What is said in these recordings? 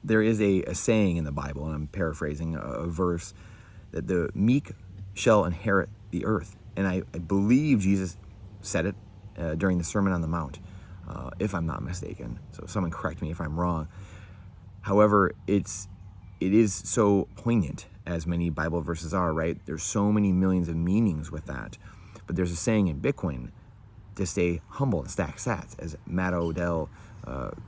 There is a saying in the Bible, and I'm paraphrasing a verse, that the meek shall inherit the earth. And I believe Jesus said it during the Sermon on the Mount, if I'm not mistaken. So someone correct me if I'm wrong. However, it is so poignant, as many Bible verses are, right? There's so many millions of meanings with that. But there's a saying in Bitcoin to stay humble and stack sats, as Matt Odell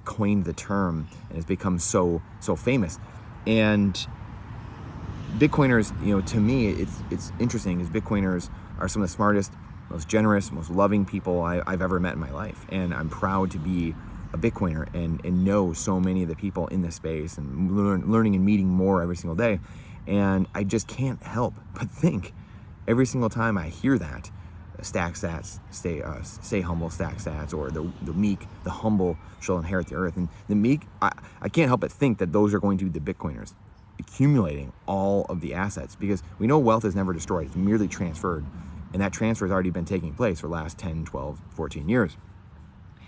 coined the term and has become so famous. And Bitcoiners, to me, it's interesting, because Bitcoiners are some of the smartest, most generous, most loving people I've ever met in my life. And I'm proud to be a Bitcoiner and know so many of the people in this space, and learning and meeting more every single day. And I just can't help but think every single time I hear that, stack sats, stay humble, stack sats, or the meek, the humble shall inherit the earth. And the meek, I can't help but think that those are going to be the Bitcoiners, accumulating all of the assets, because we know wealth is never destroyed, it's merely transferred. And that transfer has already been taking place for the last 10, 12, 14 years.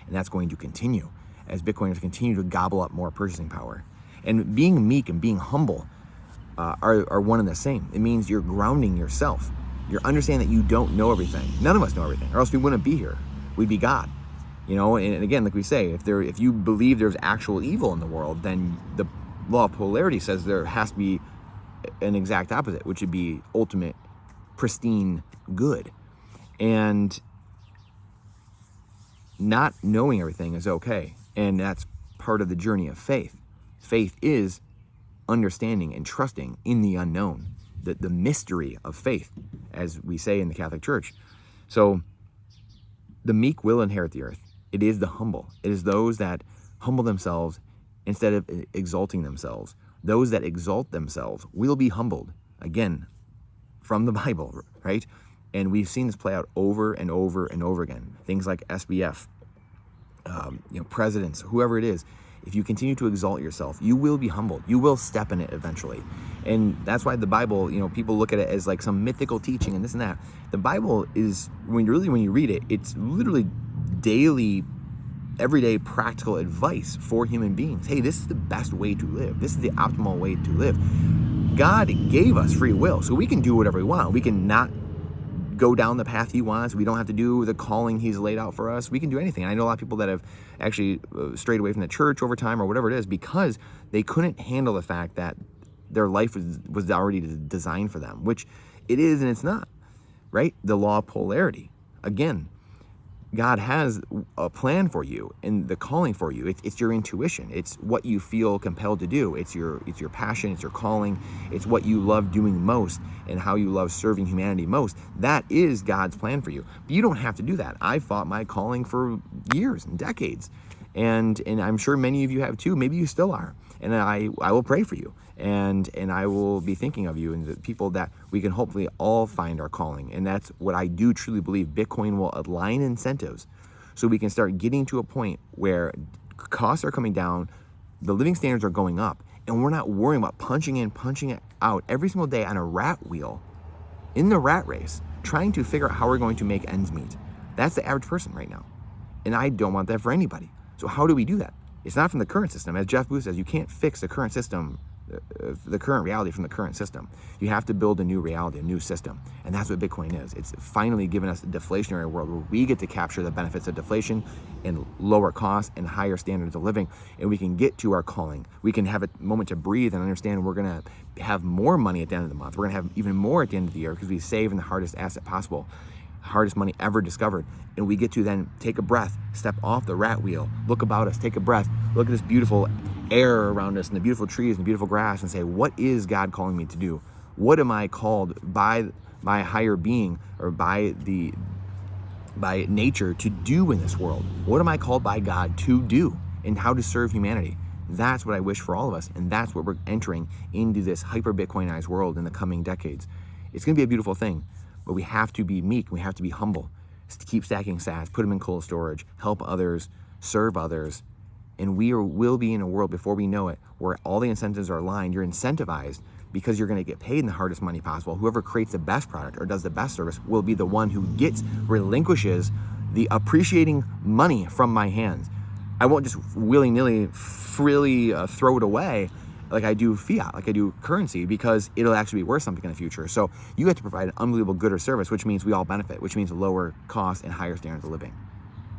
And that's going to continue as Bitcoiners continue to gobble up more purchasing power. And being meek and being humble are one and the same. It means you're grounding yourself. You're understanding that you don't know everything. None of us know everything, or else we wouldn't be here. We'd be God. And again, like we say, if you believe there's actual evil in the world, then the law of polarity says there has to be an exact opposite, which would be ultimate, pristine good. And not knowing everything is okay. And that's part of the journey of faith. Faith is understanding and trusting in the unknown, the mystery of faith, as we say in the Catholic Church. So the meek will inherit the earth. It is the humble. It is those that humble themselves instead of exalting themselves. Those that exalt themselves will be humbled. Again, from the Bible, right? And we've seen this play out over and over and over again. Things like SBF, presidents, whoever it is. If you continue to exalt yourself, you will be humbled. You will step in it eventually. And that's why the Bible, people look at it as like some mythical teaching and this and that. The Bible is, when you read it, it's literally daily, everyday practical advice for human beings. Hey, this is the best way to live. This is the optimal way to live. God gave us free will, so we can do whatever we want. We can not go down the path he wants. We don't have to do the calling he's laid out for us. We can do anything. I know a lot of people that have actually strayed away from the church over time or whatever it is, because they couldn't handle the fact that their life was already designed for them, which it is and it's not, right? The law of polarity. Again, God has a plan for you and the calling for you. It's your intuition. It's what you feel compelled to do. It's your passion. It's your calling. It's what you love doing most and how you love serving humanity most. That is God's plan for you. But you don't have to do that. I fought my calling for years and decades. And I'm sure many of you have too. Maybe you still are. And I will pray for you. And I will be thinking of you and the people that we can hopefully all find our calling. And that's what I do truly believe. Bitcoin will align incentives so we can start getting to a point where costs are coming down, the living standards are going up, and we're not worrying about punching in, punching out every single day on a rat wheel in the rat race, trying to figure out how we're going to make ends meet. That's the average person right now. And I don't want that for anybody. So how do we do that? It's not from the current system. As Jeff Booth says, you can't fix the current system, the current reality from the current system. You have to build a new reality, a new system. And that's what Bitcoin is. It's finally given us a deflationary world where we get to capture the benefits of deflation and lower costs and higher standards of living. And we can get to our calling. We can have a moment to breathe and understand we're going to have more money at the end of the month. We're going to have even more at the end of the year because we save in the hardest asset possible. Hardest money ever discovered. And we get to then take a breath, step off the rat wheel, look about us, take a breath, look at this beautiful air around us and the beautiful trees and the beautiful grass and say, what is God calling me to do? What am I called by my higher being or by nature to do in this world? What am I called by God to do and how to serve humanity? That's what I wish for all of us. And that's what we're entering into this hyper Bitcoinized world in the coming decades. It's going to be a beautiful thing. But we have to be meek. We have to be humble. To keep stacking sats, put them in cold storage, help others, serve others. And will be in a world before we know it where all the incentives are aligned. You're incentivized because you're going to get paid in the hardest money possible. Whoever creates the best product or does the best service will be the one who relinquishes the appreciating money from my hands. I won't just willy-nilly, freely throw it away like I do fiat, like I do currency, because it'll actually be worth something in the future. So you have to provide an unbelievable good or service, which means we all benefit, which means lower costs and higher standards of living.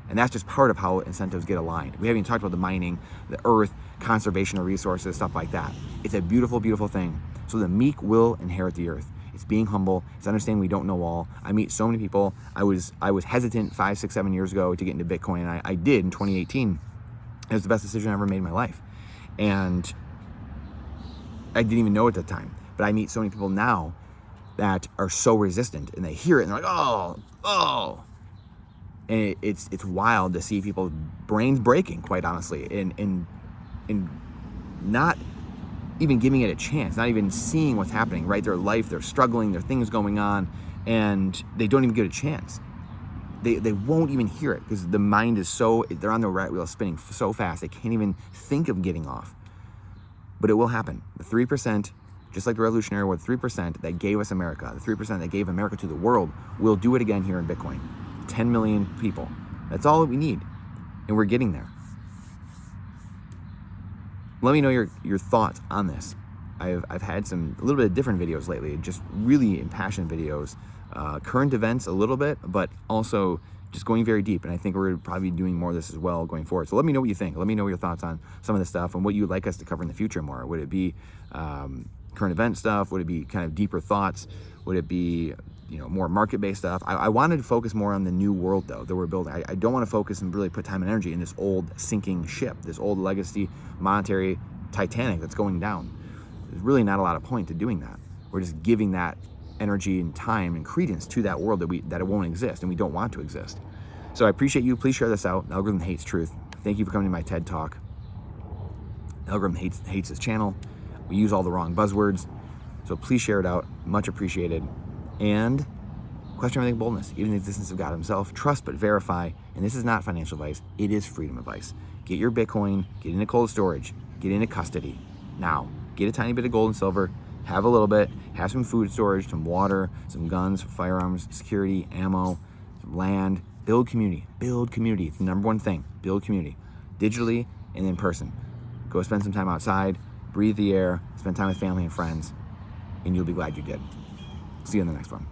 And that's just part of how incentives get aligned. We haven't even talked about the mining, the earth, conservation of resources, stuff like that. It's a beautiful, beautiful thing. So the meek will inherit the earth. It's being humble. It's understanding we don't know all. I meet so many people. I was hesitant 5, 6, 7 years ago to get into Bitcoin. I did in 2018. It was the best decision I ever made in my life. And I didn't even know at the time. But I meet so many people now that are so resistant, and they hear it and they're like, oh. And it's wild to see people's brains breaking, quite honestly, and not even giving it a chance, not even seeing what's happening, right? Their life, they're struggling, there are things going on, and they don't even get a chance. They won't even hear it because the mind is they're on the rat wheel spinning so fast, they can't even think of getting off. But it will happen. The 3%, just like the Revolutionary War, the 3% that gave us America, the 3% that gave America to the world, will do it again here in Bitcoin. 10 million people. That's all that we need. And we're getting there. Let me know your thoughts on this. I've had a little bit of different videos lately, just really impassioned videos, current events a little bit, but also just going very deep. And I think we're probably doing more of this as well going forward. So let me know what you think. Let me know your thoughts on some of this stuff and what you would like us to cover in the future more. Would it be current event stuff? Would it be kind of deeper thoughts? Would it be more market-based stuff? I wanted to focus more on the new world, though, that we're building. I don't want to focus and really put time and energy in this old sinking ship, this old legacy monetary Titanic that's going down. There's really not a lot of point to doing that. We're just giving that energy and time and credence to that world that it won't exist and we don't want to exist. So I appreciate you. Please share this out. The Algorithm Hates Truth. Thank you for coming to my TED Talk. The Algorithm hates this channel. We use all the wrong buzzwords. So please share it out. Much appreciated. And question everything boldness, even the existence of God himself. Trust but verify. And this is not financial advice. It is freedom advice. Get your Bitcoin, get into cold storage, get into custody. Now, get a tiny bit of gold and silver, have a little bit, have some food storage, some water, some guns, firearms, security, ammo, some land. Build community. Build community. It's the number one thing. Build community. Digitally and in person. Go spend some time outside, breathe the air, spend time with family and friends, and you'll be glad you did. See you in the next one.